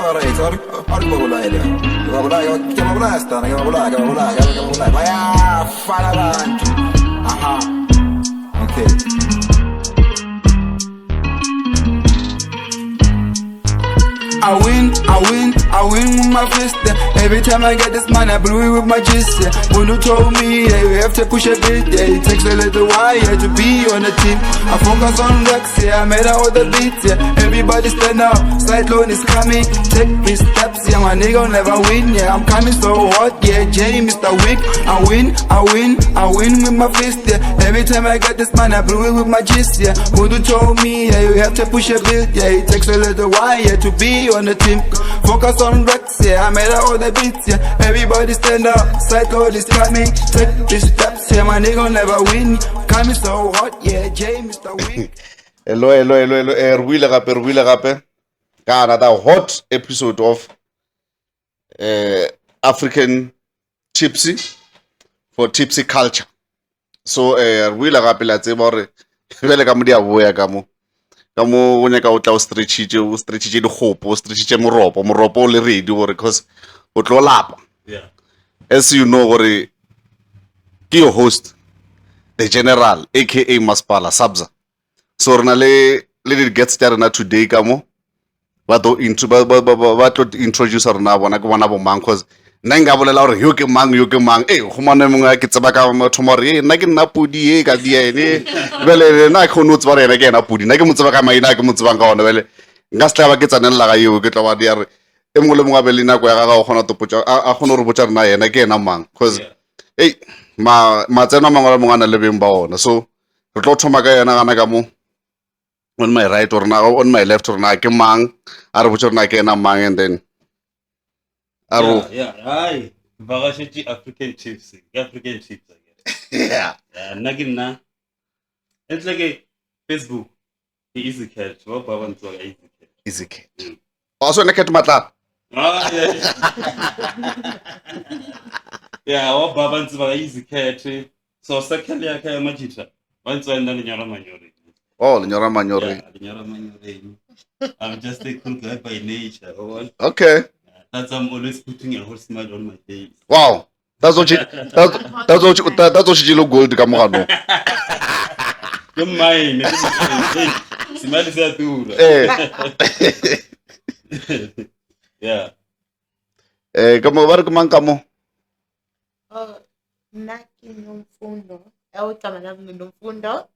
I win with my fist, yeah. Every time I get this man, I blew it with my gist, yeah. When you told me, yeah, you have to push a bit, yeah. It takes a little while, yeah, to be on the team. I focus on Rex, yeah, I made out all the beats, yeah. Everybody stand up, side loan is coming. Take 3 steps, yeah, my nigga never win, yeah. I'm coming so hot, yeah, J, Mr. Wick. I win with my fist, yeah. Every time I get this man, I blew it with my gist, yeah. When you told me, yeah, you have to push a bit, yeah. It takes a little while, yeah, to be on the team. Focus on Rex, yeah, I made out all the beats, yeah. Everybody stand up, side load is coming. Take 3 steps, yeah, my nigga never win. Coming so hot, yeah, J, Mr. Wick. Hello, Ruile gape. Ka another hot episode of African Tipsy for Tipsy Culture. So, Ruile gape la tseba hore bele ka mo dia boya ka mo o nyaka o tla o stretchitse di khopo, o stretchitse moropo o le ready gore because o tlo lapa. Yeah. As you know gore ke your host, the general aka Maspala Sabza. So rena le di-guests tsa rena today ka mo ba tlo introduce rena bona ke bona bo mang cause nna nka bolela gore yo ke mang go mane mongwe ke tseba ka mathomo gore nna ke nna pudi ka diene bele nna ke no tseba rena ke ena pudi nna ke mo tseba ka maina ke mo tsebang ka ona bele nka se tla ba ke tsanela ga yo ke tla ba di re e mongwe le mongwe bele nako ya ga go gona topotsa a gona re botsa rena yena ke ena mang cause hey tsena mangwe le mongwe a na le beng ba ona so re tlo thoma ka yena gana ka mo on my right or now on my left or na ke mang a re botsa rena ke ena mang and then Yeah, hi. Bagasheti African chiefs again. yeah Nagina. It's like a Facebook. Easy catch. What Baba and easy kid also na ket matla Ah, yeah. Yeah, what Baba and easy catch. So second ya kaya majita. Once when then nyara manyori. oh lenyora manyori Yeah, nyara manyori. I'm just a cool guy by nature. okay That's I'm always putting a whole smile on my face. wow that's what she look gold ka mo gano You're mine. Smile is dura. Yeah. ka mo ba re ke mang ka mo Naki nomfundo. Awugama nami nomfundo.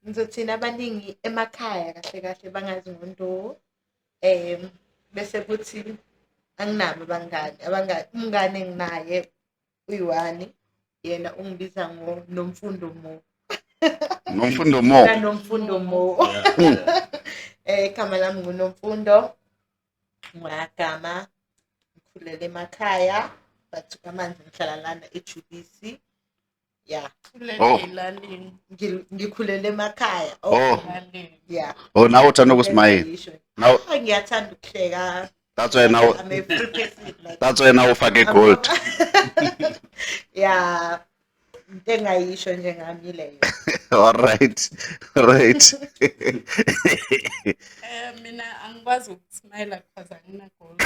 Ngizothina abaningi emakhaya kahle bangazi ngonto. Bese kuthi anginabo abangani umngane enginaye uyiwani yena ungibiza nomfundo mo. nomfundo mo Nomfundo mo. Igama lami nguNomfundo. Ngagama ngikhulele emakhaya but amanzi ngihlala lana eJubisi. Yeah. Ngikhulele emakhaya. Yeah. oh now uthanda ukusmile now Ngiyathanda ukuhleka. that's why now I'm a free person like. that's why now ufake gold Yeah. Into engayisho nje ngami leyo. all right Mina angikwazi ukusmile because angina gold.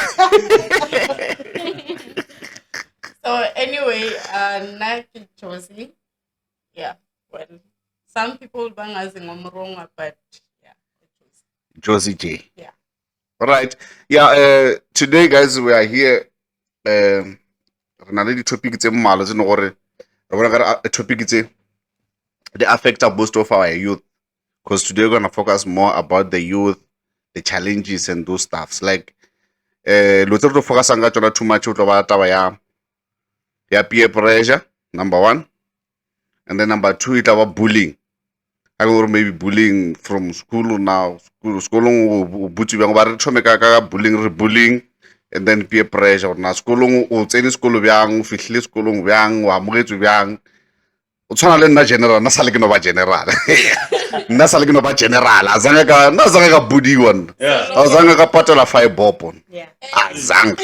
So anyway, Naki Josie. Yeah, well, some people bangazi ngomronga but yeah, Josie J. Yeah. All right. Yeah, today guys we are here rena le di topic tse mmala tse no gore re bona ka topic tse they affect most of our youth because today we're going to focus more about the youth, the challenges and those stuffs like lo tse re tlo focusang ka tsona too much o tlo ba taba ya peer pressure number 1 and then number 2 it about bullying or maybe bullying from school now schoolong butsi bang ba re thome ka bullying and then peer pressure na schoolong o tsene sekolo bjang o fihlile sekolong bjang wa mogetse bjang o tshwana le nna general na sale ke no ba general nna sale ke no ba general azanga ka budi one azanga ka patela 5 bob on azanga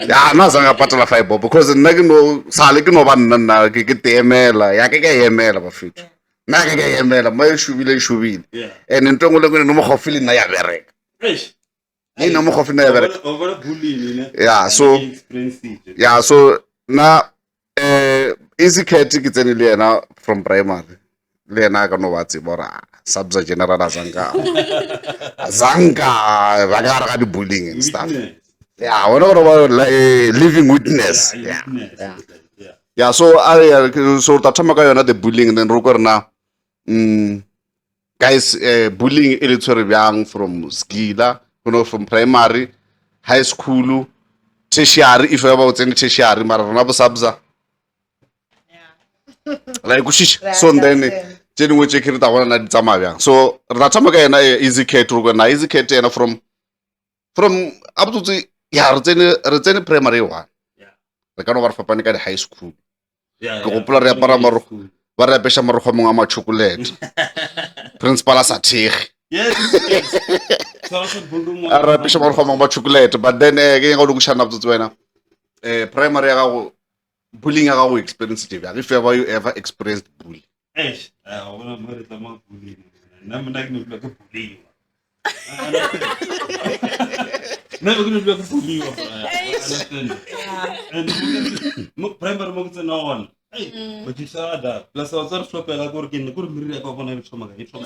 ya na azanga patela 5 bob because nna ke no sale ke no ba nna ke temela ya ke yemela ba fithi Nake yemela mayishubile. Yeah. And into engolengwe noma khofile na ya bereka. Eish. Ni noma khofile na ya bereka. Over bullying, ne? Yeah, so Experience it. yeah, so na easy cat ke tsene le yena from primary. Le yena ka no batse bora subject general azanga ba ka di bullying and stuff. Witness. Yeah, what about living witness? Yeah, Yeah. witness. Yeah. Yeah, so so tatama ka yona the bullying and then ro go na guys bullying e le tshwere byang from skila, from primary, high school, tertiary if ever o tsene tertiary mara rona bo sabza. Like kushish so then tsheni ngwe tshekiri ta bona na di tsamaya byang. So re tatama ka yena easy cat ro go na easy cat yena from up to yeah, re tsene primary 1. Yeah. Re ka no ba re fapane ka di high school. Yeah. Ke gopola re apara marokgo ba re apesha marokgo mongwe a ma chocolate. Principal a sa thege. Yes. So A re apesha marokgo mongwe ma chocolate but then ke go lokushana botse wena. Primary ya go bullying ya go experience it. If you ever experienced bullying. Eish. Bona mo re tla mo bullying. Nna mna ke no bua ka bullying. Never gonna be a bully. Understand? And mo primary mo tsena on. Hey, but you saw that. Plus I was sort of flopela go ke ne go re ka bona le tshoma ga tshoma.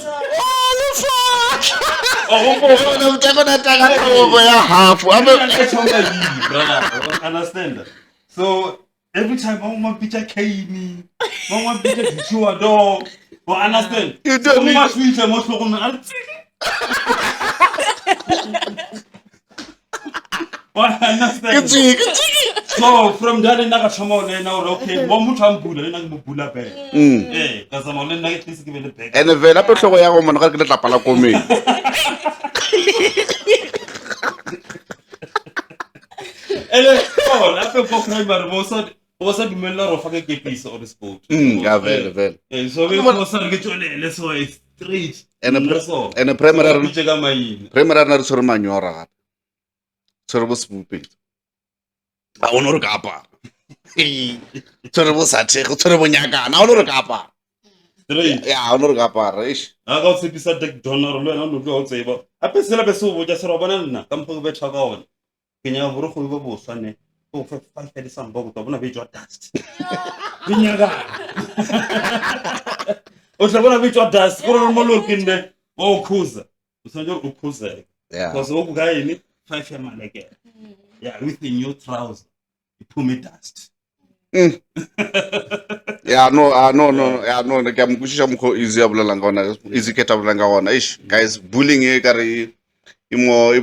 Oh, no, taka ya half. Understand? So every time I want picture Kane, I want picture Joshua dog. Understand? You don't so much future most people understand? So from that in naga chamo le na okay mo mutho ambula ena ke mo bula pe ka sa mo le nna ke tlise ke be le back And vela pe hlogo ya go mona ka ke le tlapa la komedi. ele oh la pe for primary mo sa dumella ro fa ke piece on the spot Ya vela. so we mo sa ke tsole so it's straight And so a primary ke ga maina primary na re tshwere manyora gape. Tshwere bo sebupedi. A o no re ka apara. Tshwere bo sa thege, tshwere bo nyakana, a o no re ka apara. straight Ya, a o no re ka apara. Eish. a ga o tsepisa deck donor le na no go tseba a pe sela be se o botsa se ro bona nna ka mpo be tshaka ona ke nya boro go bo bo swane o fa 5 fedi sambo go bona be jwa dust ke nyaga o tla bona be jwa dust go ro mo lo ke nne o khuza o sanje o khuza Yeah. because o buga yini 5 ya maleke yeah with the new trouser you put me dust Yeah, no, yeah, no, ke a mkushisa mkho easy ya bolela nga ona, easy keta bolela nga ona. Eish, guys, bullying e kare imo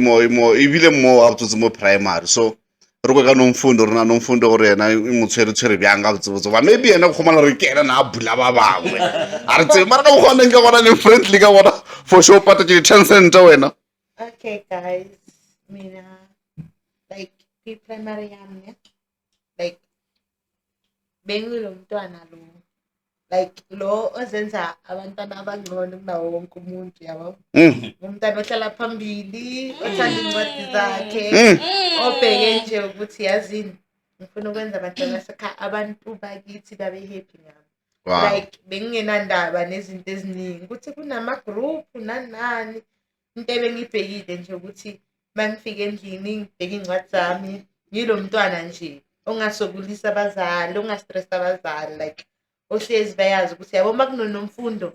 ibile mo up to mo primary. So re go ka no mfundo rena no mfundo gore yena mo tshwere byanga botse ba maybe yena go khomana re kena na bula ba bangwe. A re tse mara ka go khona nka bona ni friendly ka bona for sure pata ke 10 cent wena. Okay, guys. Mina, like, pre-primary yami, like, bengilo mntwana lo. Like, lo ozenza abantwana abangcono kunawo wonke umuntu, yabo. Umntwana ohlala phambili, othanda incwadi zakhe, obheke nje ukuthi yazini, ngifuna ukwenza abantu bakithi babe happy ngami. Wow. Like, bengingenandaba nezinto eziningi, ukuthi kunama-group, nani. Into ebengibhekile nje ukuthi mangifika endlini ngibheke incwadi zami ngilo mntwana nje ongasokulisa abazali ongastressa abazali like ohlezi bayazi ukuthi yabo makunomfundo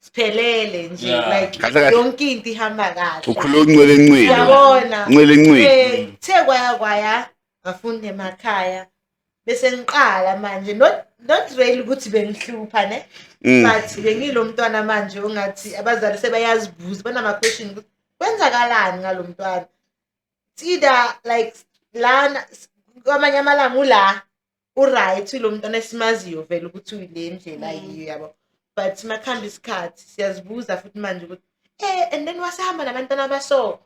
siphelele nje like yonke into ihamba kahle Ukhuluma uncwele encwele. yabona Uncwele encwele. the kwaya ngafunda emakhaya bese ngiqala manje not really ukuthi bengihlupha ne but bengilo mntwana manje ongathi abazali sebayazibuza banama question ukuthi kwenzakalani ngalo mntwana either like lana kwamanye amalanga ula uright lo mntwana esimaziyo vele ukuthi uyile ndlela yiyo yabo but makhamba isikhathi siyazibuza futhi manje ukuthi and then wasahamba nabantwana baso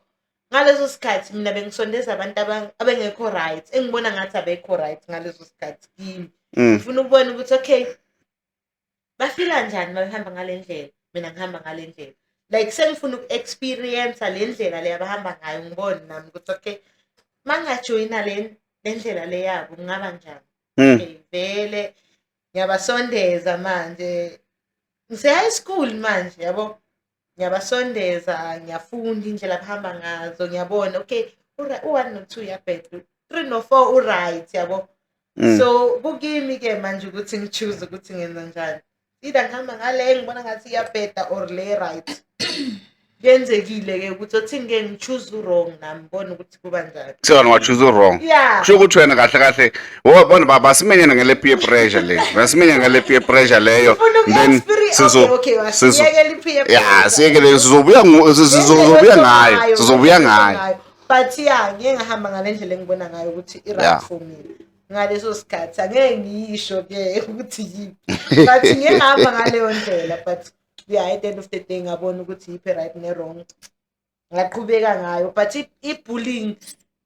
ngaleso sikhathi mina bengisondeza abantu abengekho right engibona ngathi abekho right ngaleso sikhathi kimi ngifuna ukubona ukuthi okay bafila njani bahamba ngalendlela mina ngihamba ngalendlela like sengifuna uku-experience le ndlela le abahamba ngayo ngibone nami ukuthi okay mangajoyina le ndlela le yabo kungaba njani okay vele ngiyabasondeza manje ngise-high school manje yabo, ngiyabasondeza, ngiyafunda indlela abahamba ngazo, ngiyabona okay u-1 no-2 uyabheda, 3 no-4 u-right yabo. So kukimi-ke manje ukuthi ngi-choose ukuthi ngenza njani, either ngihamba ngale ngibona ngathi iyabheda or le right. Kuyenzekile-ke ukuthi othi ngike ngi-choose u-wrong nami ngibone ukuthi kuba njani. Sewona wachoose wrong. Yeah. Kusho ukuthi wena kahle kahle wabona baba simenyane ngale peer pressure le. Basimenyane ngale peer pressure leyo. Ufuna Then uku-experience, okay, wasiyekela i-peer yeah, pressure. siyekele sizobuya ngayo. Sizobuya ngayo. But yeah, ngeke ngahamba ngale ndlela engibona ngayo ukuthi Yeah. i-right for me. Ngaleso sikhathi angeke ngiyisho-ke ukuthi yiphi. But ngeke ngahamba ngaleyo ndlela, but yeah, at the end of the day ngabona ukuthi yiphi right ne-wrong. Ngaqhubeka ngayo, but i-bullying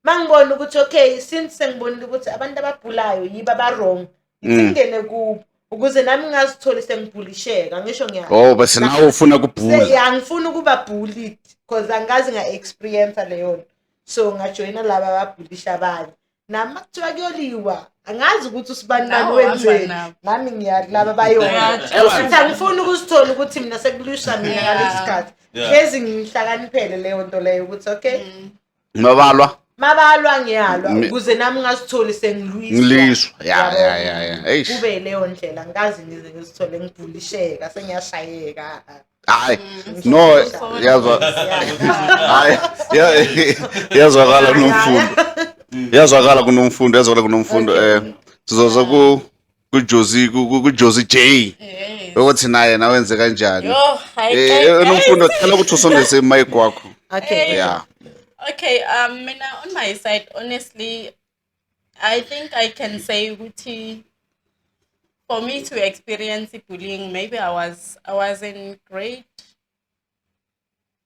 mangibona ukuthi okay, since sengibonile ukuthi abantu ababhulayo yibo aba-wrong, ngingene kubo ukuze nami ngazitholi sengibhulisheka. Ngisho Oh, bese nawe ufuna ukubhula. yeah, ngifuna ukuba bullied because angazi nga-experience leyo nto. So ngajoyina laba ababhulisha abanye. Nami makuthiwa kuyoliwa, angazi ukuthi usibani bani Nawe wenzeni. uhamba nabo. Nami ngiyazi laba bayona. Futhi angifuni ukuzithola ukuthi mina sekulusha mina ngalesi sikhathi. Hlezi ngihlakaniphele leyo nto leyo ukuthi okay, Mabalwa. mabalwa ngiyalwa ukuze nami ngazitholi sengiluiswa. Ngiliswa. Yeah. Eish. Kube leyo ndlela ngikazi ngize ngizithole ngibhulisheka sengiyashayeka. Hayi. No, yazwa. Hayi. Yazwakala kunomfundo. Yazwakala kunomfundo. Sizoza ku Josie J. Yes. Ukuthi naye nawenze kanjani. Yo, hi Nomfundo cela ukuthi usondeze mic wakho. Okay. Yeah. Okay, mina on my side, honestly, I think I can say ukuthi for me to experience bullying, maybe I was in grade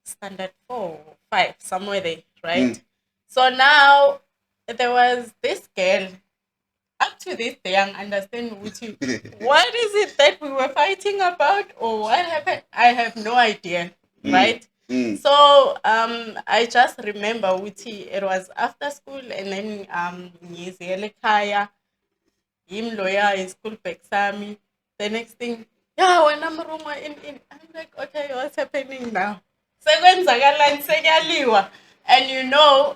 standard 4 or 5, somewhere there, right? So now there was this girl. Up to this day, I understand ukuthi what is it that we were fighting about or what happened? I have no idea, right? So I just remember ukuthi it was after school and then ngiziyele ekhaya, him lawyer in school back sami. The next thing, yeah, when I'm wrong in I'm like, okay, what's happening now? Sekwenzakalani sekuyaliwa. And you know,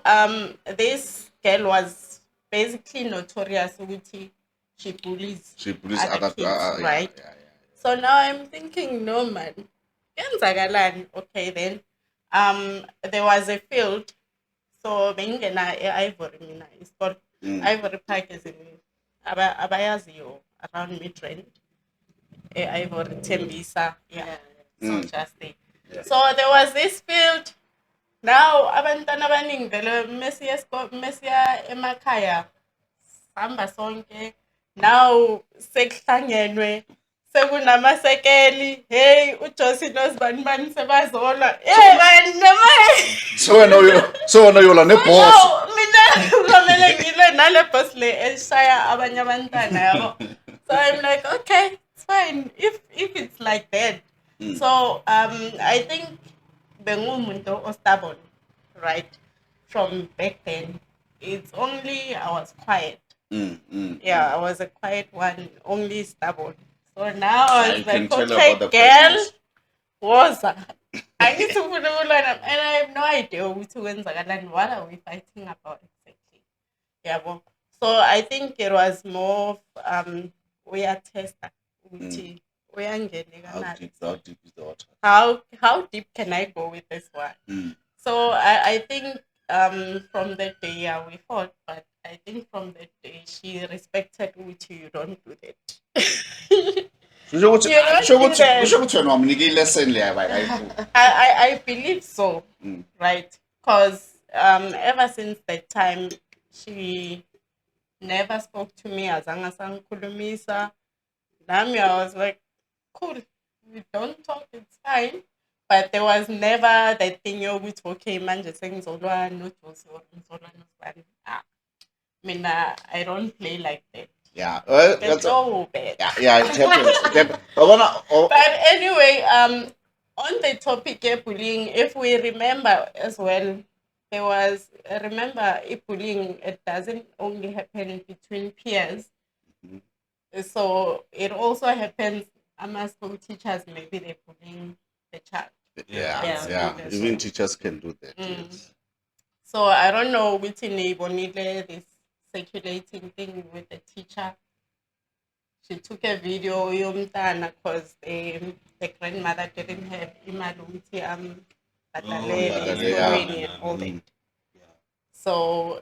this girl was basically notorious ukuthi she bullies other kids, right? Yeah. So now I'm thinking, no man, kenzakalani? Okay, then there was a field, so bengena e-Ivory mina. It's called Ivory Park, is in abayaziyo around Midrand, e-Ivory Tembisa, yeah. So just there. Yeah. So there was this field. Now abantwana abaningi vele mesiya emakhaya sihamba sonke. Now sekuhlangenwe sekunamasekeli, hey uJosie nosibani bani sebazolwa. Hey man, So wena yola ne-boss. Mina kumele ngilwe nale boss le eshaya abanye abantwana yabo. So I'm like, okay, it's fine if it's like that. So I think bengumuntu stubborn, right? From back then, it's only I was quiet. Yeah, I was a quiet one, only stubborn. So now I was like, okay, girl, was I need to put and I have no idea what are we fighting about exactly? Yeah, well, so I think it was more of we are tested. We are getting How deep is the water? how deep can I go with this one? So I think from that day, yeah, we fought, but I think from that day she respected you don't do that. I believe so, right? Because ever since that time she never spoke to me as Angasankulumisa. Nami, I was like, cool, we don't talk, it's fine. But there was never that thing you would okay, man, just saying Zolwa, no Josie, I don't play like that. Yeah, It's so bad. Yeah, it happens. But anyway, on the topic of bullying, if we remember as well, there was remember bullying. It doesn't only happen between peers. So it also happens I'm asking teachers, maybe they're bullying the child. Yeah. Even teachers can do that. Yes. So I don't know which neighbor this circulating thing with the teacher. She took a video because the grandmother didn't have imaluti and all that. So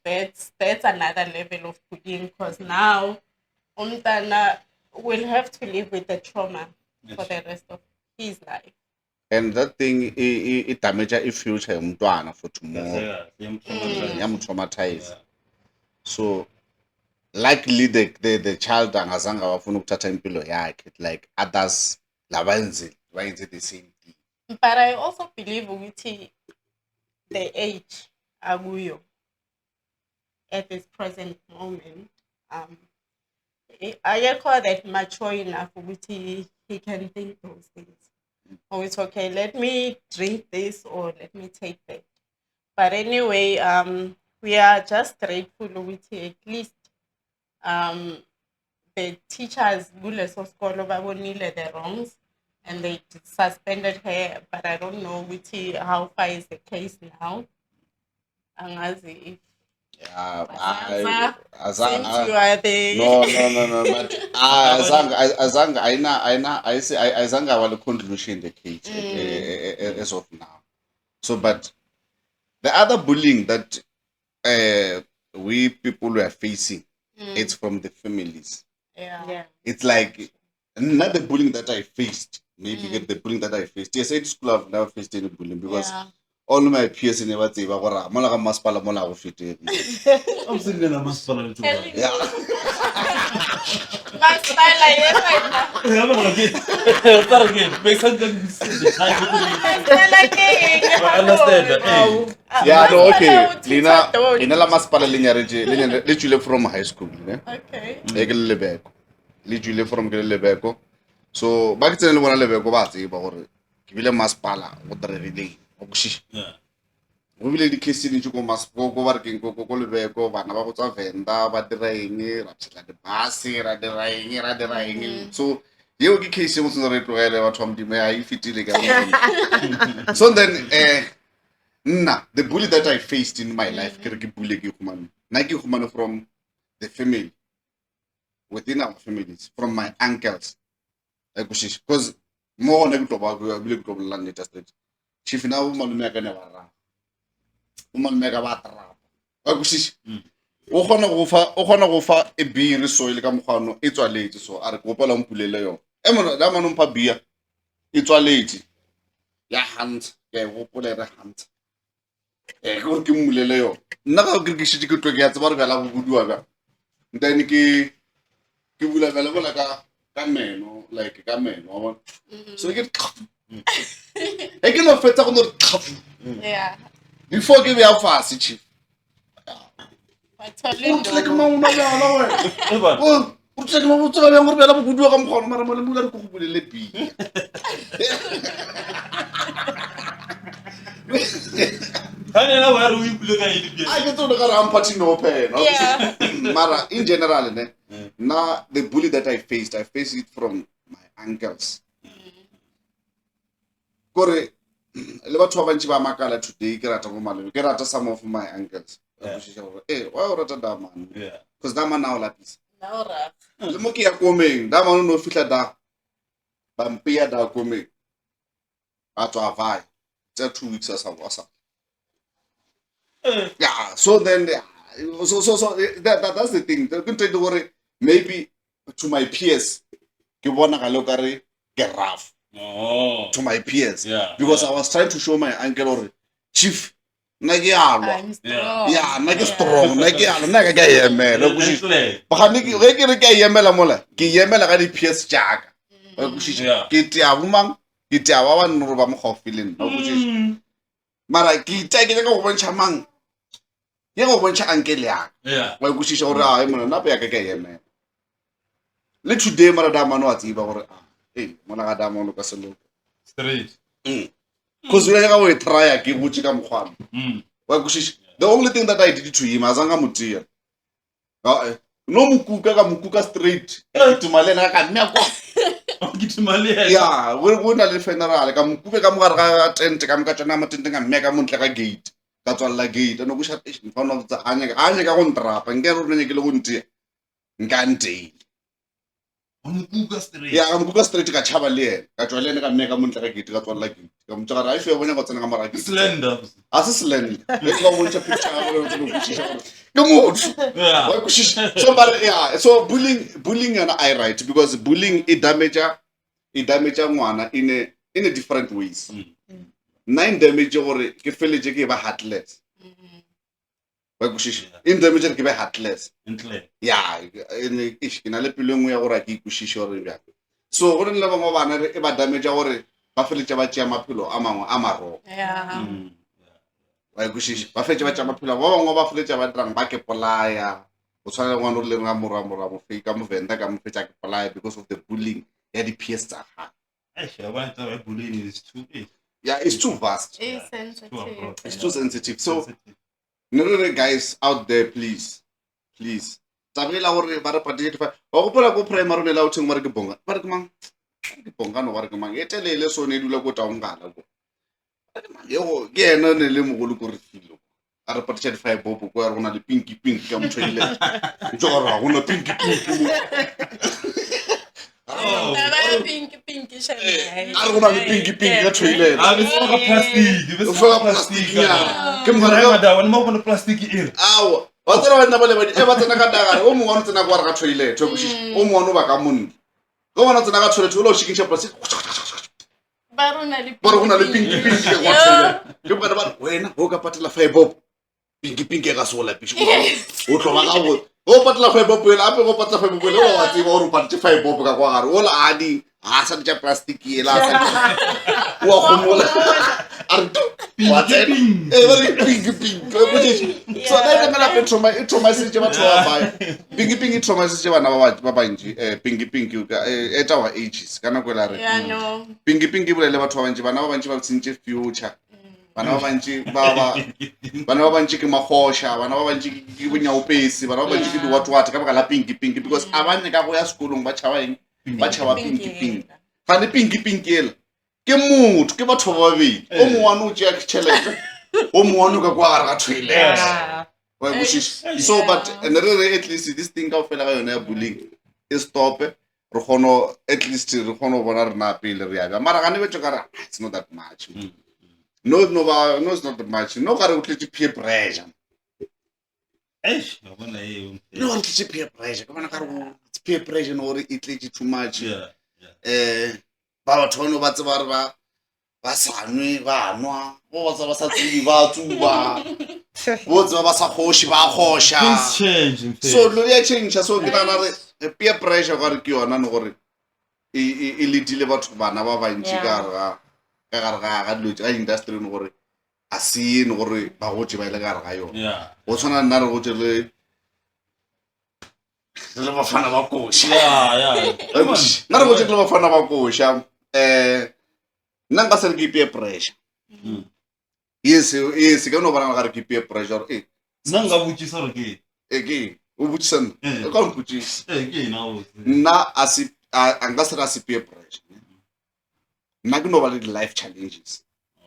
that's another level of bullying because now umntana will have to live with the trauma for the rest of his life. And that thing it damages the future umntwana for tomorrow. Traumatized. So likely the child angazange wafuna ukuthatha impilo yakhe, like others labenze the same thing. But I also believe with the age akuyo at this present moment, I call that mature enough with he can think those things. Oh, it's okay, let me drink this or let me take that. But anyway, we are just grateful with at least the teachers kuleso skolo babonile the wrongs and they suspended her, but I don't know how far is the case now. Angazi since you are the no, but azange awale contribution in the case as of now. So, but the other bullying that we people were facing, it's from the families. yeah. It's like not the bullying that I faced. Maybe get the bullying that I faced. Yes, at school I've never faced any bullying because all my peers in never say bagora mola ka masipala mola go fete. I'm sitting in a masipala too. Yeah. Masipala yes right now. Start again. Make sense. Masipala again. I understand that. Yeah, no, okay. Lina la masipala literally from high school, ne? Okay. Literally from Lebeko. So back then when I Lebeko ba tseba gore ke bile masipala go driving. Yeah. We will educate in go masipoko ba re keng go Lebeko bana ba go tsa Venda ba dira eng ra tshela di bus ra dira eng. So you ke case mo tsena re tlogele batho ba modimo ya ifitile ka. So then the bully that I faced in my life, ke bully ke humano from the family, within our families, from my uncles, because more than later stage. Chief na umalume ka ne ba ra. Umalume ka ba tra. O gona go fa e beer soil ka mogano e tswaletse so a re kopela mpulele yo. E mona da manong pa bia e tswaletse. Ya hunt, ke go polera hunt. Go ke mmulele yo nna ga ke shitse ke tloke ya tseba re bela go budua ka then ke bula bela bola ka meno like ka meno wa bona so ke ke no fetsa go no Yeah. before ke be a fase chief But totally like mama ba la wa o tseke mo botsa ba ngore bela go budua ka mogolo mara mo le mula re go bulele bi I get to the party no pen. Yeah. Mara, in general, now the bully that I faced it from my uncles. Kore, le batho ba bantsi ba makala today ke rata mo malome ke rata some of my uncles. Why o rata da man? Yeah. Because da man now lapis. Now ra. Le mo ke ya komeng, da man no fitla da. Ba mpea da komeng. A tswa vai. Tsa 2 weeks as a yeah, so then that's the thing. The good to worry maybe to my peers, ke bona ga lokare ke rough. Oh. To my peers, Yeah. because I was trying to show my uncle or chief na ke alwa. I'm strong. Yeah, na ke strong, na ke alwa, na ke yemela go shi. Excellent. Ba ga ke re ke yemela mola, ke yemela ga di peers jaaka. Ba go shi. Yeah. Ke tia bumang, ke tia ba ba nro ba mo gofileng. Ba go shi. Mara ke tia ke go bontsha mang. Ye go bontsha uncle ya. Yeah. Wa go shi gore a e mona nape ya ke yemela. Le today mara da mano a tsiba gore mona ga da mano ka selo. Straight. Because we are try ke botse ka mogwano. Wa go shi. The only thing that I did to him azanga mutia. No mukuka ka mukuka straight. To malena ka nna kwa. gidima le yena. ya go na le funeral ka mokube ka mogare ga tent ka moka tsona mo tenteng ka mme ka montle ka gate ka tswalela gate no go sha mfana tsa anya ka go ntrapa ngere o ne ke le go ntia nka ntei O mo kuka straight. ya ka mokuka straight ka chaba le yena ka tswalela ene ka mme ka montle ka gate ka tswalela gate ka mo tsara a fe bona go tsena ka mara gate Slender. a se slend le go bontsha picture ga go tsena go shisha ke motho Yeah. wa go shisha so but yeah so bullying yana I right because bullying it damage ngwana in a different ways nine damage gore ke feletse ke ba heartless wa go shisha in damage ke ba heartless Entle. ya ene ke na le pelo ngwe ya gore ke ikushise gore bja so go nne ba mo bana e ba damage gore ba feletse ba tšea maphelo a mangwe a maro Yeah. wa ikushise ba feletse ba tšea maphelo ba bangwe ba feletse ba dirang ba ke polaya o tshwana ngwana o le nga mora mo fake ka mo venda ka mo fetsa ke polaya because of the bullying ya di PS tsa ga Eish, abantu ababullying is too big. yeah it's too vast It's sensitive. it's too sensitive so no guys out there please tabela gore ba re party fa ba go pola go primary ne la o theng ba re ke bonga ba re ke mang ke bonga no ba re ke mang e telele so ne dula go taongala go yo ke ena ne le mogolo go re filo a re party di five bobo go ya rona le pinky ka motho ile jo ra go na pinky Pinky, a re go na le pinky ka toilet Ah, bese ka plastic, bese Ufaka ka plastic. plastic, yeah. Ke mara Mara da wani mo bona plastic e. awa wa tsena ba nna ba le badi e ba tsena ka dagare o mongwe o tsena kwa re ga toilet o bushi o mongwe o ba ka monni go bona tsena ka toilet o lo shikisha plastic Ba rona le ba re go na le pinky kwa toilet ke bana ba wena o ka patela five bob pinky ka sola pisho o tlo ba ka go o patela five bob le ape go patela five bob le o wa tseba o patela five bob ka kwa gare o la adi a sa tja plastic e la sa wa khomola are wa tsena e ba re pinky go bushi so na ka la petroma e thoma se tse batho ba ba pinky thoma se tse bana ba bantši pinky ka e tsa wa ages kana go la re Yeah, no. pinky bole le batho ba bantši bana ba bantši ba tsentse future bana ba bantši bana ba bantši ke magosha bana ba bantši ke bonyaopesi bana ba bantši ke diwatwata ka baka la pinky because a bane ka go ya sekolong ba tšhaba eng ba tšhaba pinky ga le pinky ela ke motho ke batho ba babedi o mongwane o tšea tšhelete o mongwane o ka kwa gare ga toilet wa boshish so but at least this thing ka fela ga yona ya bullying e stop re kgono at least re kgono bona re na pele re ya mara ga ne betso ka re it's not that much no it's not that much no ga re utletse peer pressure Eish, wa bona e. no re utletse peer pressure ka bona ka re it's peer pressure no re it tletse too much Yeah. ba batho ba no ba tseba re ba sanwe ba nwa bo ba sa tsubi ba tsuba bo tseba ba sa khoshi ba khosha Things change in fact. so lo ya change so ke tana re peer pressure ga re ke yona no gore e letile batho bana ba bantši ka gare ga dilo tša industry no gore a se no gore ba gotse ba ile gare ga yona Yeah. go tshwana nna re gotse le bafana ba koša Yeah. nna re gotse le bafana ba koša nna nka se re ke peer pressure yes ka no bona gare ke peer pressure Nanga botšisa re ke. ke o botsisa nna ka o mpotsisa Ke na o. nna a nka se re a se peer pressure nna ke no ba le di-life challenges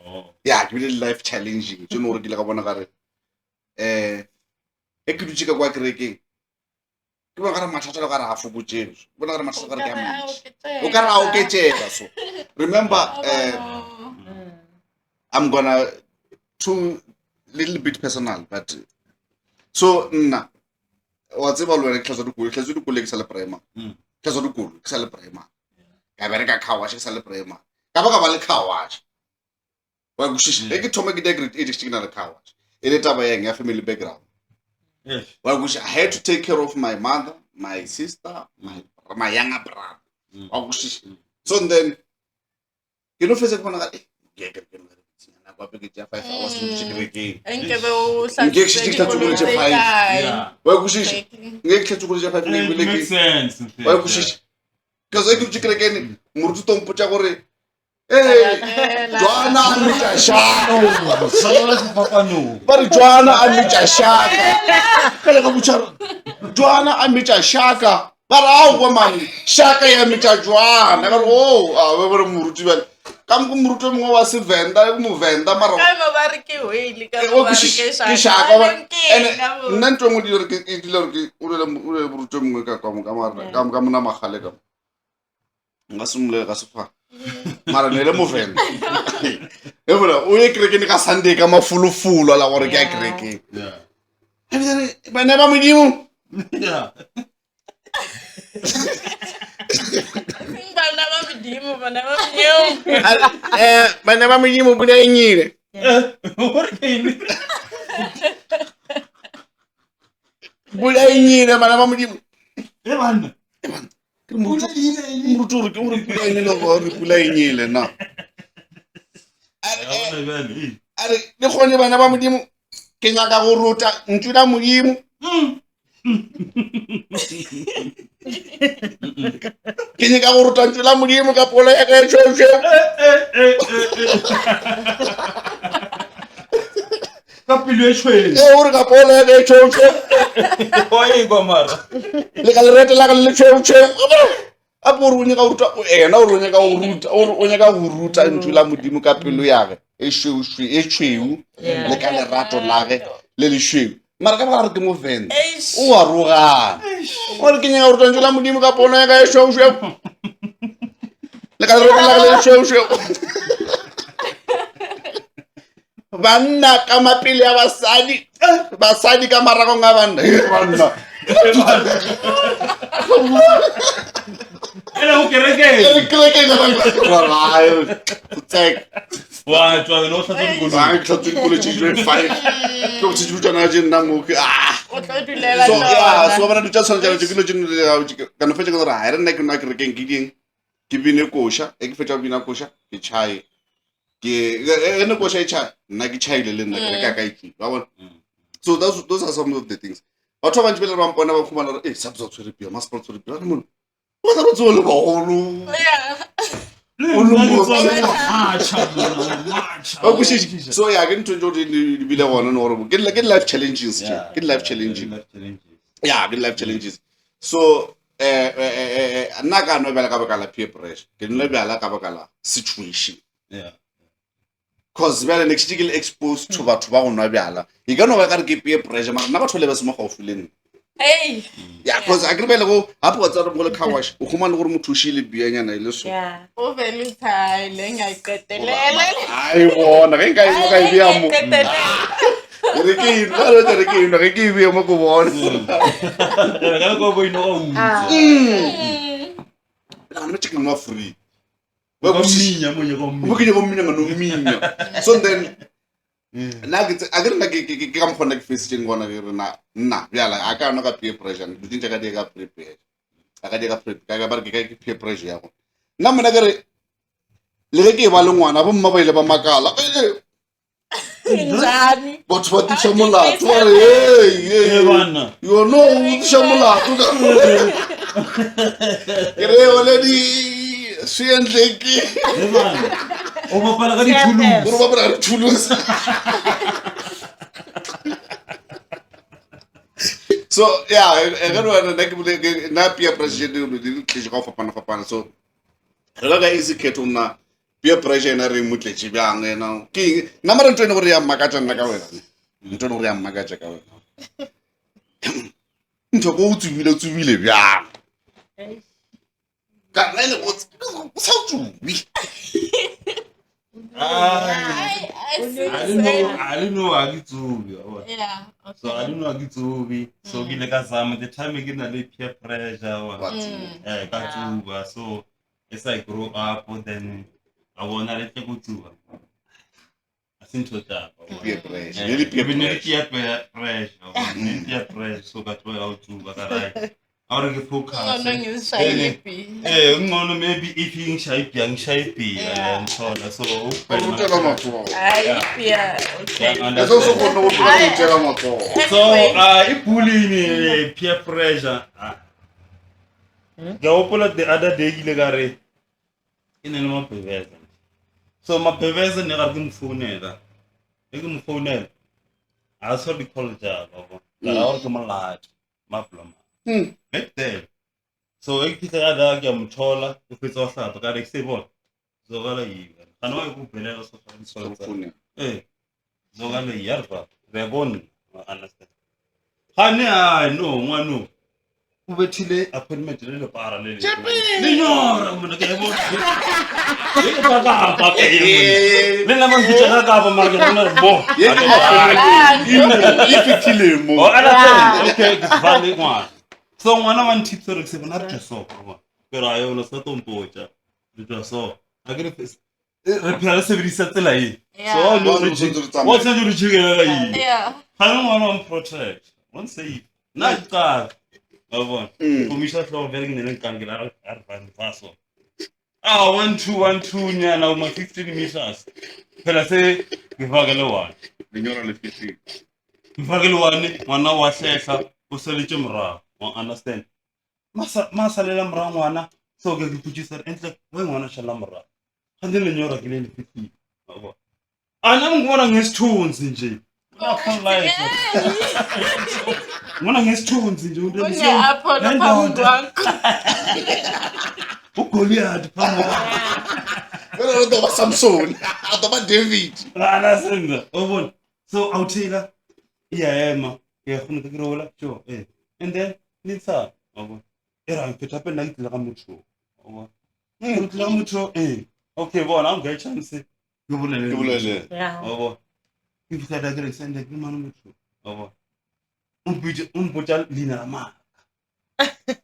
Oh. ya ke bile life challenging tse no gore ke le ka bona gare e ke dutse ka kwa kerekeng ke bona gare mathata le gare a fokotsego bona gare mathata gare ke a mantši o ka re a oketsega so remember I'm gonna too little bit personal but so nna wa tseba lo re tlhatsa dikolo ke sa le primary tlhatsa dikolo ke sa le primary ka bere ka khawash ke sa le primary ka ba le khawash wa kushisha ke thoma ke grade 8 ke na le khawash e le taba yang ya family background Yes. wa kushisha I had to take care of my mother my sister my younger brother wa kushisha so then ke no fetse ke bona ga ke na kwa pe ke tja 5 hours mo tshikerekeng Nkebe o Nke ke se tlhatsolo tse 5 Yeah. wa kushisha nge ke tlhatsolo tse 5 It ne bile ke makes sense. in fact, wa yeah. kushisha because ke tshikerekeng morutu tompotsa gore Joanna a metša shaka Sala se papano. ba re Joanna a metša shaka ka le ka botšara Joanna a metša shaka ba ra o kwa man shaka ya mitjajwana ba re o ba re moruti ba ka mo moruti mo wa Sevenda mo Venda mara Ka mo ba re ke whale, ka Eh, mo ba re ke ke shaka. shaka ba Ene nna ntwe mo di re ke di le ke o le moruti mo ka ka mo ka mara ka mona magale ka nga simule ka sefa mara ne le mo Venda e bona o ye kereke ka Sunday ka mafulufulu ala gore ke a kereke ba ne ba modimo Yeah. bana ba modimo, bana ba modimo. ba ne ba modimo pula e nyile What can pula e nyile bana ba modimo you? moruti gore ke gore pula e nyile gore pula e nyile na a re le kgone bana ba modimo ke nyaka go ruta ntšula modimo ke nyaka go ruta ntšula modimo ka polo ya ka e tšhošo Ka pelo e tshweu. e gore ka polo ya ka e tšhošo Wa e kwa mara. le ka lerete la ka le tšhošo a gore o nyaka go ruta ena gore o nyaka go ruta o nyaka go ruta ntšula modimo ka pelo ya ge e tšhweu le ka lerato la ge le lešweu mara ka ba re ke mo Venda o a rogana gore ke nyaka go ruta ntšula modimo ka polo ya ka e tšhošo le ka lerete la ka le tšhošo banna ka mapele ya basadi ka maragong a banna banna Ela o kereke. Wa tswa no sa tsone go. O tlo dulela so tsona. so bana dutša tshwanetšana tše kilo kana fetša ka gore ga re nna ke nna kerekeng ke dieng ke bine koša e ke fetša go bina koša ke tšhae ke ene koša e tšhae nna ke tšhaile le nna kereka ka itli ba bona so those are some of the things batho ba bantši pele ba mpona ba khumana gore sa tsa tshwere pia masepala tshwere pia mono ba tla tsoa le bagolo ba kušetše so ya ke ntho tšeo di bile gona ne gore ke life challenges ke life challenging yeah ke life challenges so nna ka no bjala ka baka la peer pressure ke no bjala ka baka la situation Yeah. cause bjale next ke le exposed to batho ba go nwa bjala e ka no ba ka re ke peer pressure mara nna batho le ba se mo gaufi le nna Hey. yeah cause a ke bele go hapo wa tsara mo le car wash o khumana gore motho o shile bianyana ile so Yeah. O vele thaile ngayiqedelela. ai bona ke nka e mo ka e bia mo re ke ina re ke bia mo go bona Ela ka go ino go. na no chicken no free Go minya mo go mo ke go minya no minya so then na ke a ke nna ke ka mkhona ke face teng gona ke rena nna bjala a ka no ka peer pressure di dintse ka di ka prepare a ka di ka prepare ka ba ke ka peer pressure ya go nna mona ke re le ke ba le ngwana bo mma ba ile ba makala Njani? batho ba tisha molato ba re hey bana. you know tisha molato ke re already se endleke Bana. O bapala ka ditshulu. gore ba bra tshulusa so yeah e ga no na ke bule na peer pressure di tletse go fapana so re ga easy ketho na peer pressure na re mutletse bjang ena ke na mara ntwe gore ya makatsa nna ka wena ntwe gore ya makatsa ka wena ntho go tsubile bjang ka nna le go sa tsubi I didn't know agitsubi. Yeah. So I didn't know agitsubi. So ke le ka zama the time ke na le peer pressure wa. Ka tsuba. So as I grow up then I wanna let go tsuba. Asinto ja. peer pressure really peer pressure Peer pressure. So ka twa ya tsuba ka right. Ahora ke focus. No ngishayiphi. Ngono maybe if ngishayiphi and so so Utela matsogo Hayi pia. Okay. eso so go no go utela matsogo So, Anyway. bullying, peer pressure. Ke hopola the other day ke ile ka re ke ne le mapeveza. So mapeveza ne ga ke mfounela. E ke mfounela. A so di call ja ba. Ka ra gore ke molata. Maploma. Back then. So ekupitsa kada kuyamthola ufitsa wahlaba kada kusebona zokala yiwe khanoye kubhelela Ufune. zokala yarva uyabona understand khane hayi no ngwano ubethile appointment lelo para leli linyora mina ke yabona ikapaka ke lena mangitshela kapa mara ke bona bo Ifitile mo. understand okay kuvale ngwana so ngwana man tips re se bona re so pero ayo no sa tompocha re so akere re phela se bidisa tsela e so no re what's the re jigela yi Yeah. ha ngwana on protect one safe na ka yabona komisha flow vele nginele nkangela arvan faso 1-2 nyana uma 15 meters phela se ngivakele one Linyora le fitile. ngivakele one ngwana wa hlehla useletse mra wa understand masalela mra ngwana so ke kuputisa entle we ngwana shala mra khande lenyora ke le fitile yabo ana ngibona ngesithunzi nje ngibona ngesithunzi nje umuntu Unge-aphola phambi kwakho. uGoliath phambi Wena ndo ba Samson, ndo ba David. anasenza ubona so awuthila iyayema yafuna ukurola sure and then nitsa yabo era ngiphetha phe nangidila kamuthi yabo ngidila kamuthi okay bona awunge chance ngibulele Ngibulele. Yeah. yabo ngifika kule sende kumana muthi yabo umbutha lina lamaka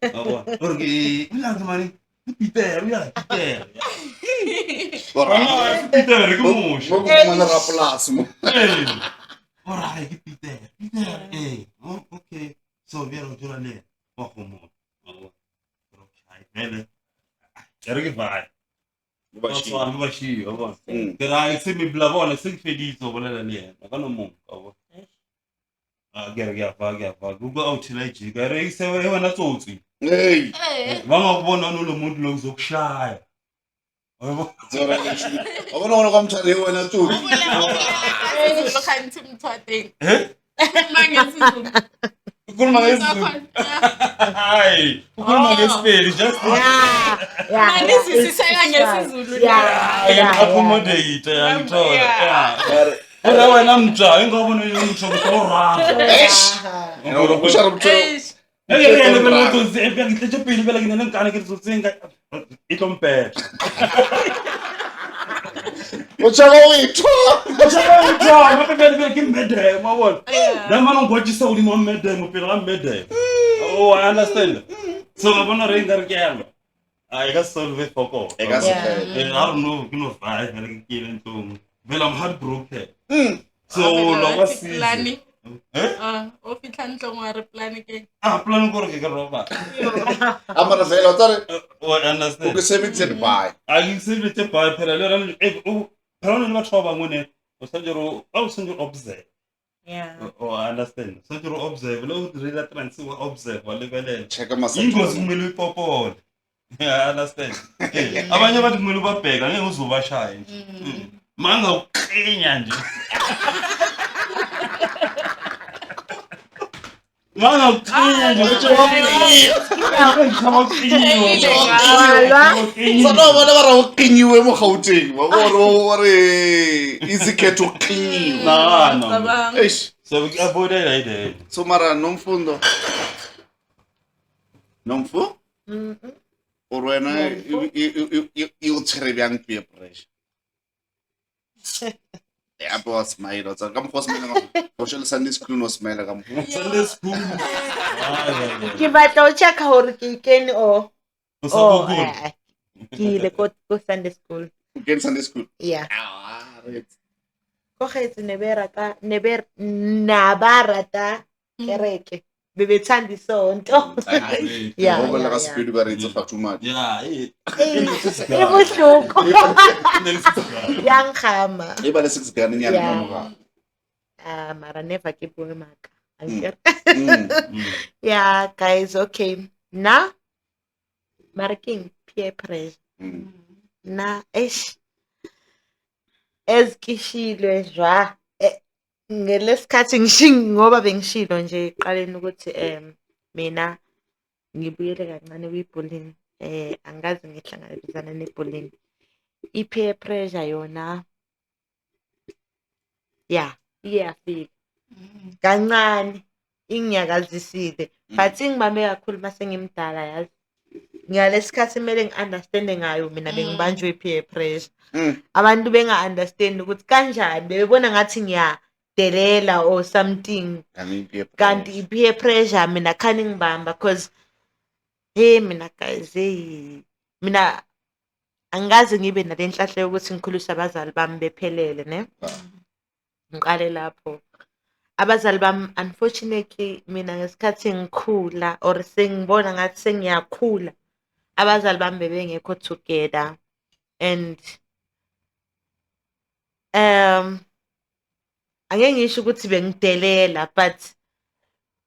yabo orke ulanga mani Peter Peter Peter kumusho Mo kumana ra plus mo. Alright, ke Peter. Okay. So we are going to wa khomo. Okay, vele. Re ke vai. Ba Ba shi. tswa ba shi, yabo. Ke ra se mi blavona se ke feditse go bolela le yena. Ka no mo, yabo. Ke ya fa. Go out la jika. Re se we wena tsotsi. Hey. Ba nga kubona no lo muntu lo uzokushaya. Yabo. Zora le shi. Abona kwamthale wena tu. Isizulu khanti mthwadeng. Eh? Mangesizulu. Ukhuluma ngesizulu. Hayi, ukhuluma ngesipeli just Yeah. Malisisiseka ngesizulu. Yeah. accommodate yangithola. Yeah. Ora wena mja ingabona umtho ngora. Ngoro kushara mtho. Eish. Yena bela tsozi ngitleje pele bela nginele nkane ke tsotsinga itompetha. Uchaka wethu. Ushaka ngabe bela ke medem wabona. Yeah. La mano ngojisa uli mo medem pele ga medem. Oh, I understand. So ngabona re ngarikelo. I ka solve foko. E ka se Yeah. fela. I don't know, ke no vai vele ke kile ntomo. Vela I'm heartbroken. So Vele lo wathi ba plani. Eh? O fihla ntlong wa re plani ke. Plan gore ke roba. Amara fela tsare. O understand. Ke sebitse bye. A ke se betse ba phela le rana o phela le batho ba bangwe ne o sa jero observe. Yeah. O understand. Sa jero observe lo re trans o observe wa lebelela. Cheka masa. Ingozi kumele ipopole. Yeah, understand. Abanye bathi kumele ubabheka ngeke uzobashaya nje. Manga uqinya nje. Manga uqinya nje uthi Sana bona ba ra o kinyiwe mo Gauteng. Ba gore re izikhetho kinyiwe. No. Cabanga. Eish. So we avoid that idea. So mara nomfundo. Nomfu? O wena o tshwere bjang peer pressure. Ya bo smile o tsa ka mo go smile ka go shele Sunday school no smile ka mo. Sunday school. Ke batla o check hore ke ikene o. O sa go good. Ke ile ko Sunday school. Again Sunday school. Yeah. Ah, right. Ko gaetse na ba rata kereke. Bebethanda isonto. Yeah, Go bolela ka yeah, speed ba re tsa too much. Yeah, E bohloko. Yang khama. E ba le 6 gane nyane Yeah. mo ga. Mara never ke bue maka. Ankere. Mm. Yeah, guys, okay. Na marking peer pressure. Mm. Na ezikishilwe jwa ngelesikhathi ngoba bengishilo nje eqaleni ukuthi mina ngibuyele kancane kwi-bullying. Angazi ngihlangabezana ne-bullying. I-peer pressure yona iyafika kancane inginyakazisile but ingibambe kakhulu mase ngimdala yazi. Ngalesikhathi kumele ngi-understande ngayo mina bengibanjwe i-peer pressure. Abantu benga-understand ukuthi kanjani bebona ngathi ngiyadelela or something. Kanti i-peer pressure mina khani ngibamba because mina guys mina angikaze ngibe nale nhlahla yokuthi ngikhulise abazali bami bephelele ne. Ngiqale lapho. Abazali bami unfortunately mina ngesikhathi ngikhula or sengibona ngathi sengiyakhula abazali bami bebengekho together and angeke ngisho ukuthi bengidelela but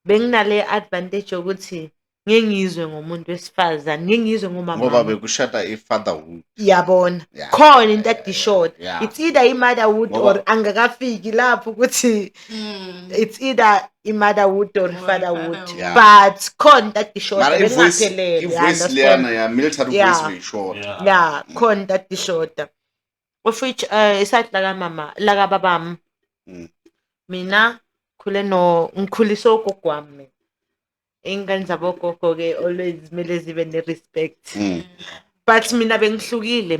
benginale advantage yokuthi ngengizwe ngomuntu wesifazane ngengizwe ngomama ngoba bekushada i-fatherhood. Yabona khona into adishort. It's either i-motherhood or angakafiki lapho ukuthi it's either i-motherhood or fatherhood but khona into adishort i-voice leyana ya military voice beyishort. khona into adishort of which iside laka babami mina ngikhuliswe ugogo wami. Ingane zabogogo ke always kumele zibe ne-respect. But mina bengihlukile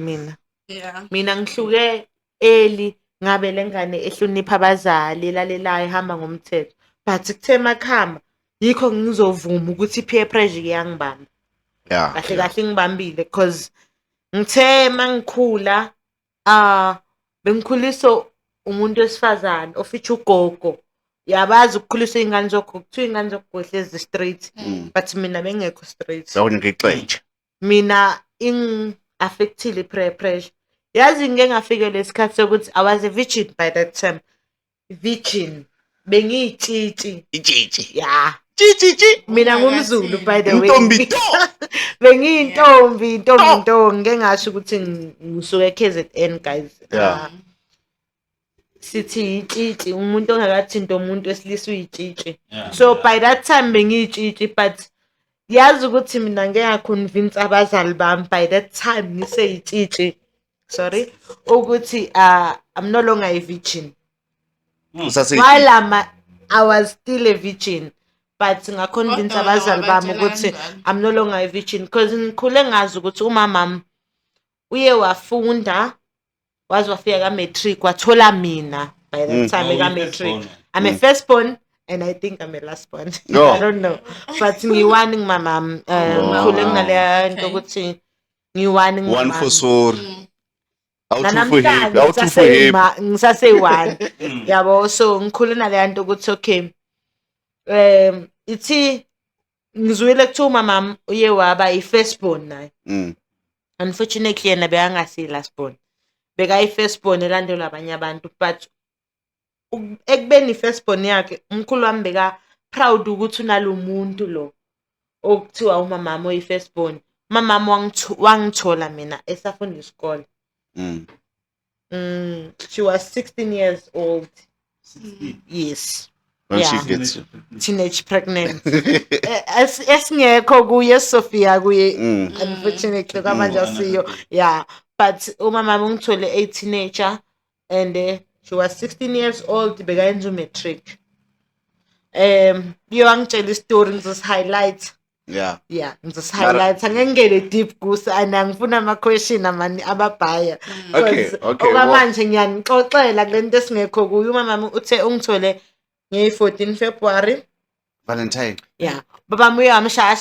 mina ngihluke early ngabe lengane ehlonipha abazali lalelayo ihamba ngomthetho but kuthe makhamba yikho ngizovuma ukuthi i-peer pressure iyangibamba. Kahle kahle ngibambile because ngithe mangikhula bengikhuliswa umuntu wesifazane oficha ugogo. Yabazi ukukhuliswa ingane zogogo kuthiwa ingane zogogo hlezi straight but mina bengekho straight. Ngixeje Mina affectile i-peer pressure. Yazi ngeke ngafike lesikhathi sokuthi I was a virgin by that time. Virgin bengiyitshitshi. Mina ngumZulu by the way. Bengiyintombi ngeke ngasho ukuthi ngisuke KZN guys. Sithi itshitshi umuntu ongakathinta umuntu wesilisa uyitshitshi. So by that time bengiyitshitshi but yazi ukuthi mina ngeke ngaconvince abazali bami by that time ngiseyitshitshi ukuthi I'm no longer a virgin. While I was still a virgin but ngaconvince abazali bami ukuthi I'm no longer a virgin because ngikhule ngazi ukuthi umama uye wafunda waze wafika ka-matric wathola mina by that time ka-matric. I'm a firstborn and I think I'm a lastborn. I don't know but ngiwani ngimama ngikhule nginaleya nto ukuthi ngiwani ngimama. One for sorry. Ngisase-one yabo so ngikhule naleya nto ukuthi okay ithi ngizwile kuthiwa umama uye waba i-firstborn naye. Unfortunately yena bekangasi lastborn. Beka i-firstborn elandelwa abanye abantu but ekubeni i-firstborn yakhe umkhulu wami beka proud ukuthi unalo muntu lo okuthiwa umama oyi-firstborn. Umama wangithola mina esafunda isikole. She was 16 years old. 16. Yes. When she gets teenage pregnant. Esingekho kuye Sophia kuye unfortunately kamanje asiyo. But umama ungithole a teenager and she was 16 years old bekayenza umatric. Yo angitshela istory ngizos-highlight. Ngizos-highlight angengene deep kusa angifuna ama-question amani ababhaya. Okay. Okwamanje ngiyanixoxela kule nto esingekho kuye. Umama uthe ungithole nge-14 February. Valentine. Baba muye amshaya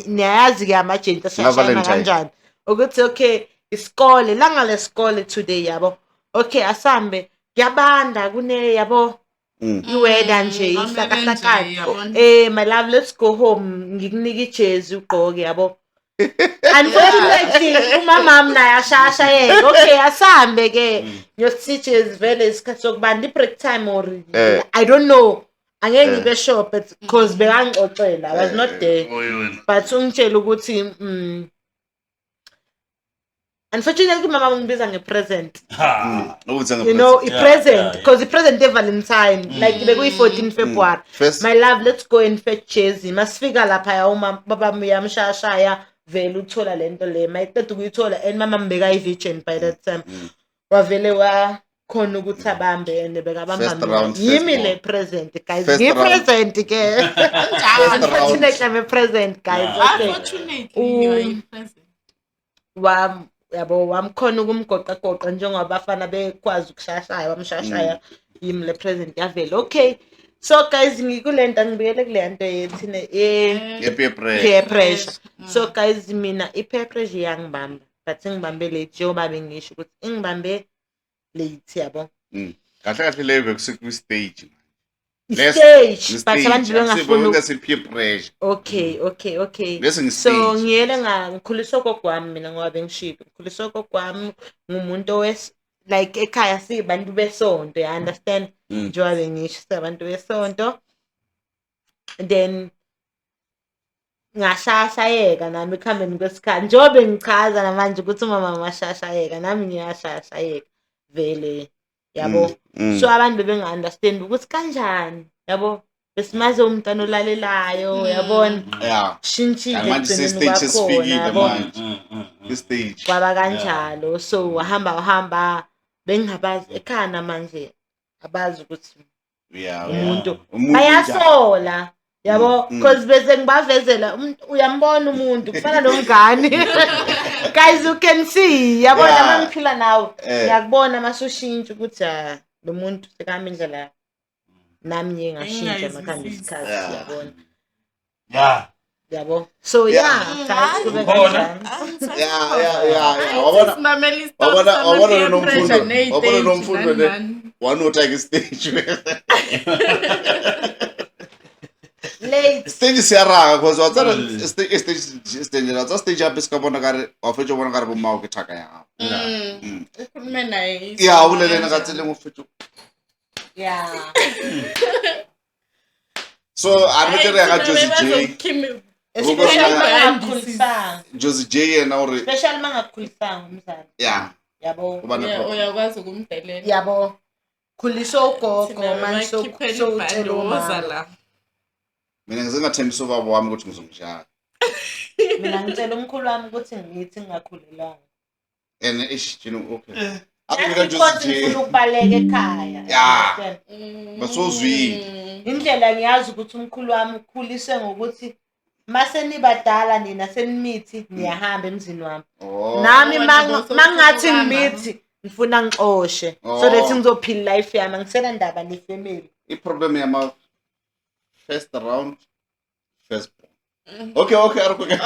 niyayazi-ke amajenti ashayana kanjani. Ukuthi okay isikole langa lesikole today yabo. Okay asambe ngiyabanda kune yabo. Iweda nje isakasakani. My love let's go home ngikunika ijezi ugqoke yabo. Unfortunately umama naye ashasha yena. Okay asambe ke ngiyosijezi vele isikhathi sokubanda i-break time or I don't know. Angeke ngibe sure but because bekangixoxela I was not there. But ungitshela ukuthi unfortunately mama ungibiza nge-present. Ukuthi You know, Yeah, i-present, yeah. because i-present ye-Valentine, like bekuyi-14 February. First- My love, let's go and fetch Jazzy. Masifika lapha uma baba uyamshashaya vele uthola lento le. Mayiqeda ukuyithola and mama mbeka i-virgin by that time. Wavele wakhona ukuthi abambe and bekabamba First mina. round, Yimi first le ball. present guys. First Ngi-present ke. round. Unfortunately I'm a present guys. Yeah. Okay. Unfortunately, you are in present. Yabo wamkhona ukumgoqa njengoba abafana bekwazi ukushashaya wamshashaya yimi le present yavela. Okay, so guys ngikulento angibikele kule nto yethina Peer pressure. peer pressure. So guys mina i-peer pressure iyangibamba but ngibambe late njengoba bengisho ukuthi ngibambe late yabo Kahle kahle leyo bekusukwi-stage. i-stage but abantu bengafuni bengafuni pressure. Okay. Bese So ngi-stage. ngiyele ngikhuliswa kokwami mina ngoba bengishilo. Ngikhuliswa kokwami ngumuntu like ekhaya sibantu besonto, you understand? Njengoba bengisho sibantu besonto. Then ngashashayeka nami ekuhambeni kwesikhathi. Njengoba bengichaza namanje ukuthi umama ngashashayeka nami ngiyashashayeka vele yabo. So abantu bebenga-understand ukuthi kanjani yabo besimaze umntana olalelayo yabona Yeah. shintshile Manje ekugcineni se-stage kwakhona sesifikile yabo manje. Kwi-stage. kwaba kanjalo. So wahamba bengingabazi ekhaya namanje abazi ukuthi Yeah. umuntu Umuntu bayasola yabo because bese ngibavezela uyambona umuntu kufana nomngane guys you can see yabona Yeah. mangiphila nawe ngiyakubona masushintsha ukuthi lo muntu sekahamba indlela nami ngashintsha makhanda isikhathi yabona Yeah. yabo. So yeah guys kube kanjani. Wabona nomfundo le wanotha ke-stage. Late Stage siyaraka because watsala stage la stage yapi sikabona kare wafetsa bona kare bomao ke thaka ya gago. Ukhulume naye. Yeah, ulelena ka tsele mo fetso. yeah So a re tle re ga Josie J. especially mangakhulisanga Josie J yena ore especially mangakhulisanga umzali yeah. yabo Uba ne problem. Uyakwazi ukumdelela. yabo khuliswa ugogo Thina manje bakhiphela sowutshela ibhandoza umama. la. Mina ngizengathembisa ubaba wami ukuthi ngizomshaya. Mina ngicela umkhulu wami ukuthi ngithi ngingakhulelanga. And ish, you know, okay. Ngifuna Josie J. ukubaleka ekhaya. Yeah. understand? Basozwile. Indlela ngiyazi ukuthi umkhulu wami ukhuliswe ngokuthi mase nibadala nina senimithi niyahamba emzini wami. Oh. Nami Wena mangathi bosokuhamba. ngimithi ngifuna ngixoshe so that ngizophila life yami ngisena ndaba nefamily. I-problem yama first round first born. Okay, ariko ke.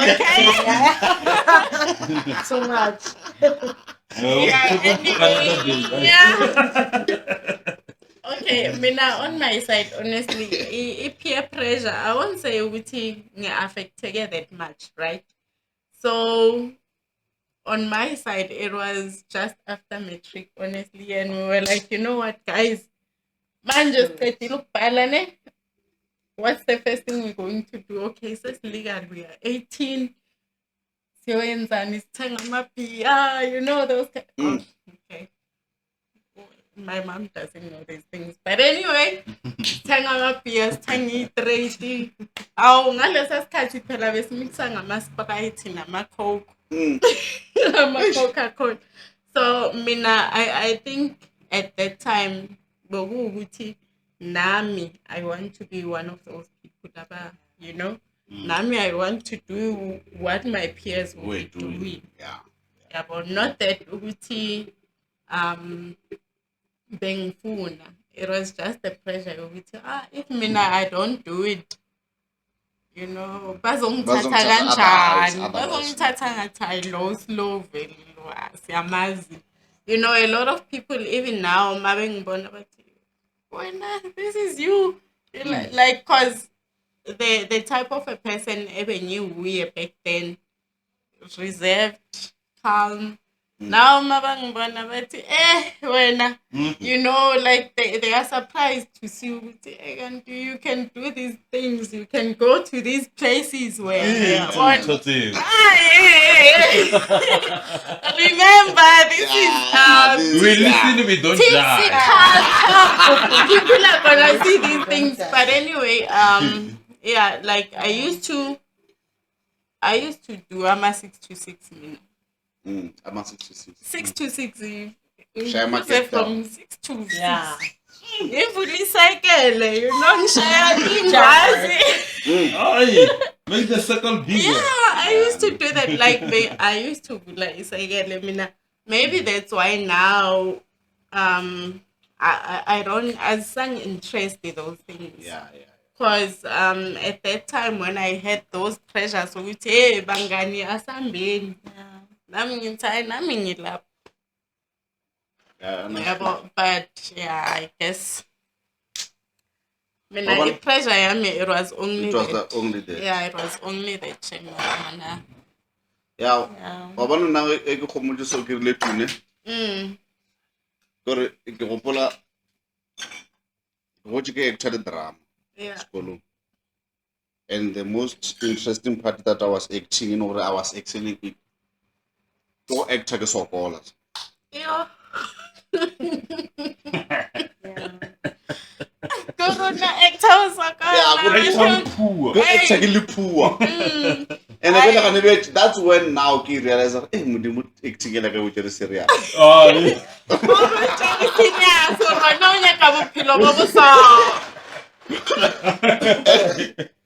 So much. Okay, mina on my side, honestly, peer pressure, I won't say ukuthi nge-affecteke that much, right? So, on my side, it was just after matric, honestly, and we were like, you know what, guys, manje siqedile ukubhala ne? What's the first thing we're going to do? Okay, so it's legal, we are 18. Siyoyenzani, sithenga amabhiya, you know, those okay. My mom doesn't know these things. But anyway, sithenga amabhiya, sithenga i-trade. Awu ngalesa sikhathi phela besimixa ngama-Sprite nama-Coke. Nama-Coca-Cola. So mina, I think at that time, bokuwukuthi nami, I want to be one of those people laba, you know. Nami, I want to do what my peers were doing. Yeah. But not that ukuthi bengifuna. It was just the pressure ukuthi if mina I don't do it, you know, bazongithatha kanjani? Bazongithatha ngathi I low slow vele siyamazi. You know, a lot of people even now mabengibona bathi wena this is you. Like cause the type of a person ebengiwuye back then, reserved, calm, Now mabangibona bathi wena you know like they are surprised to see ukuthi and you can do these things, you can go to these places where they are on. Remember this is We listen, we don't tipsy judge. people are gonna see these things, but anyway yeah, like I used to do ama 6 to 6 minutes. I'm at 66. 6 to 6 Shaya ma say get from 6 to 6. Yeah. Ngivula icycle, you know, ngishaya ingazi. Aye, make the circle bigger. Yeah, I used to do that. Like I used to vula icycle mina. Maybe that's why now I don't asang interest in those things. Yeah. Because at that time when I had those pressures, so we say, hey, bangani asambeni. Nami ngilapha. Yeah, But yeah, I guess. The pressure it was only it was that. only there. Yeah, it was only that shame. Yeah. Yeah. Ba bona na e ke khomotse so ke rile tune. Gore ke gopola go ke actually drama Yeah. sekolong. And the most interesting part that I was acting, you know, I was excelling it. Go actor ke sokola. Yeah. Corona actor was like, Go actor ke le poor. And I that's when now ke realize that modimo acting like go tsere serious. Oh, yeah.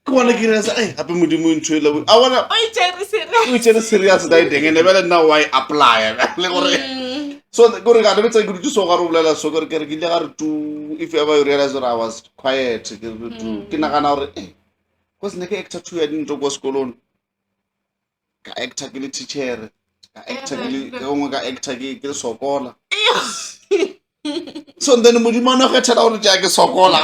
Ke bona ke realize hape modimo ntshwela. I wanna o tsere serious that thing and then now why apply le gore so gore ga lebetsa ke ditso ga re bolela so gore ke re ke ile ga re tu if ever you realize that I was quiet ke nagana gore cause ne ke actor two ya dintlo go sekolong ka actor ke le teacher ka actor ke le gongwe ka actor ke le sokola so then modimo ana ga tshela gore ja ke sokola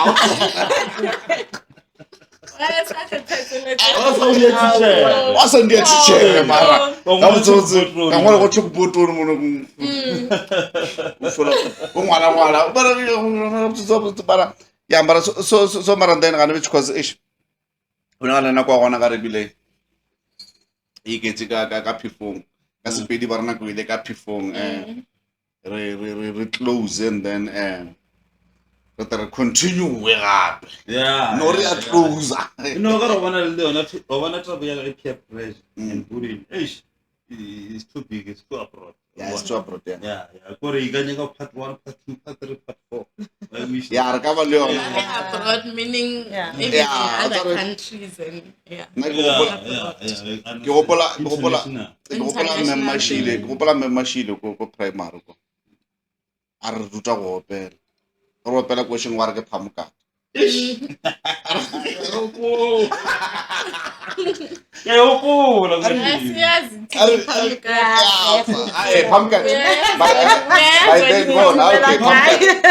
wasa ndiye teacher mara ka botsotsi ka ngwana go tshoko botoro mono ufola go ngwana bara ya mara so mara then ga ne because ish bona ga nna kwa gona ga re bile e ke ka phifong ka sepedi ba rena go ile ka phifong re close and then but continue we gape Yeah. no re a close You know, I want to travel peer pressure and bullying. It's too big. It's too abroad. yeah it's too abroad yeah Yeah. Kore you can go part 1, part 2, part 3, part 4. ya re ka ba le yona Abroad meaning Yeah. even Yeah, in other that's- countries and yeah. nna Yeah. ke gopola International. ke gopola memashile ko primary ko a re ruta go opela re opela question wa re ke phamokate Yeah, oh, Asiyazi Are- Phamukate. phamokate by then Yeah, bona okay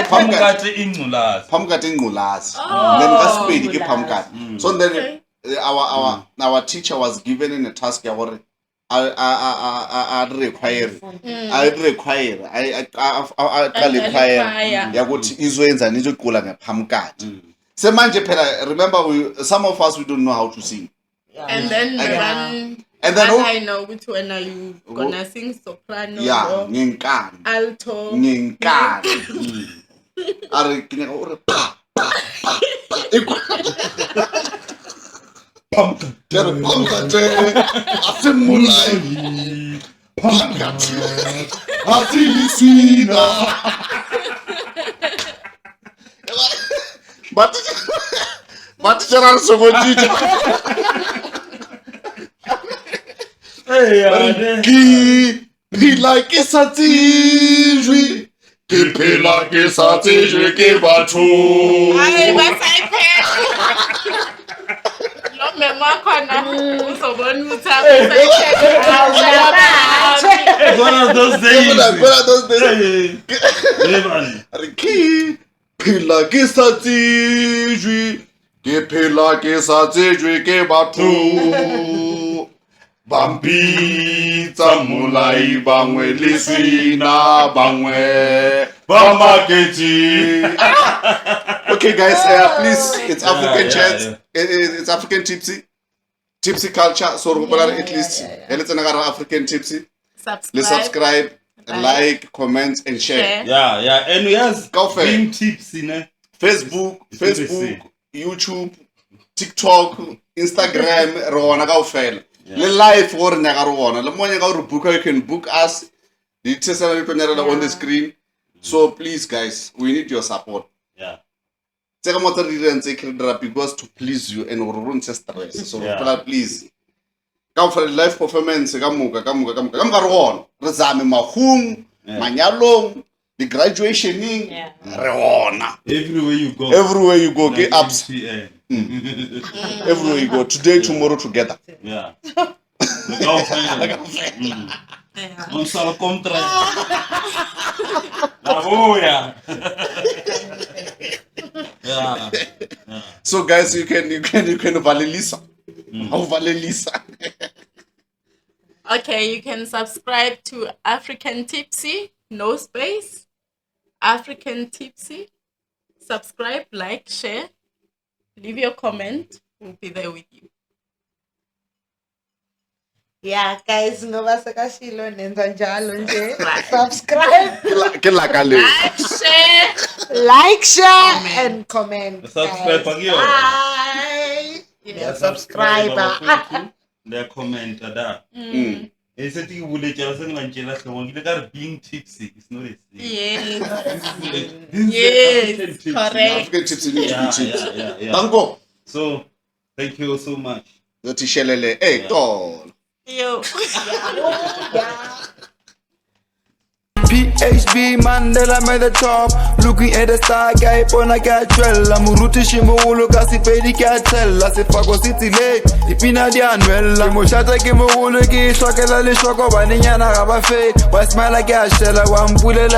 phamokate ingculazi. phamokate ingculazi Oh. then ka sepedi ke phamokate Mm. so then Okay. our teacher was given in a task ya gore a require ya ukuthi izoyenza nizoqula ngephamukate semanje phela remember some of us we don't know how to sing And then the Yeah. one and then I know which one are you gonna sing, soprano yeah or ngenkani alto? ngenkani are ke nyaka ore pa phamukate asemolai phamukate asilisina matitjara re sokotite ke phela ke sa tsejwe ke phela ke sa tsejwe ke batho Hayi basayiphela. Lo mema khona uzobona ukuthi It's one of those days. Yeah, man. re ke phela ke sa tsejwe ke phela ke sa tsejwe ke batho Bampitsa mulai bangwe lisina bangwe bamaketi. Okay guys, please, it's African chat. It's African tipsy culture. So at least let's African tipsy. Let's subscribe, like, comment, and share. Yeah, and yes, Go for being it. tipsy, ne? Facebook, YouTube, TikTok, Instagram, Rona go fail. Le live for Nagarona. The money go book, you can book us. The testimony on the screen. So please, guys, we need your support. Yeah. Take a motor and take it because to please you and run stress. So please. Come for the live performance. Come on. Rezame mahung, manyalong, the graduationing. Rona. Everywhere you go, get ups. Everywhere you go. Today, tomorrow, together. Yeah. On sala contra. Oh yeah. Yeah. So guys, you can Valelisa. How Valelisa? Okay, you can subscribe to African Tipsy, no space. African Tipsy. Subscribe, like, share. Leave your comment. We'll be there with you. Yeah, guys, ngoba sekashilo nenza njalo nje. Subscribe, like, share, and comment. Subscribe again. Bye. Subscriber. The commenter da. It's a thing with being tipsy. It's not a thing. Yes, correct. African tipsy need to be tipsy. Yeah. So, thank you so much. Hey, tall. Yo. PHB Mandela made the top. Looking at the star guy, Pona Catwella. Muruti Shimulo, Cassipedi Catella. Se Fago City Lake, Ipina Dianuella. Moshata Kimuki, Shokala Shoko, Baniana Rabafe. Why smile like a shell? One bullet.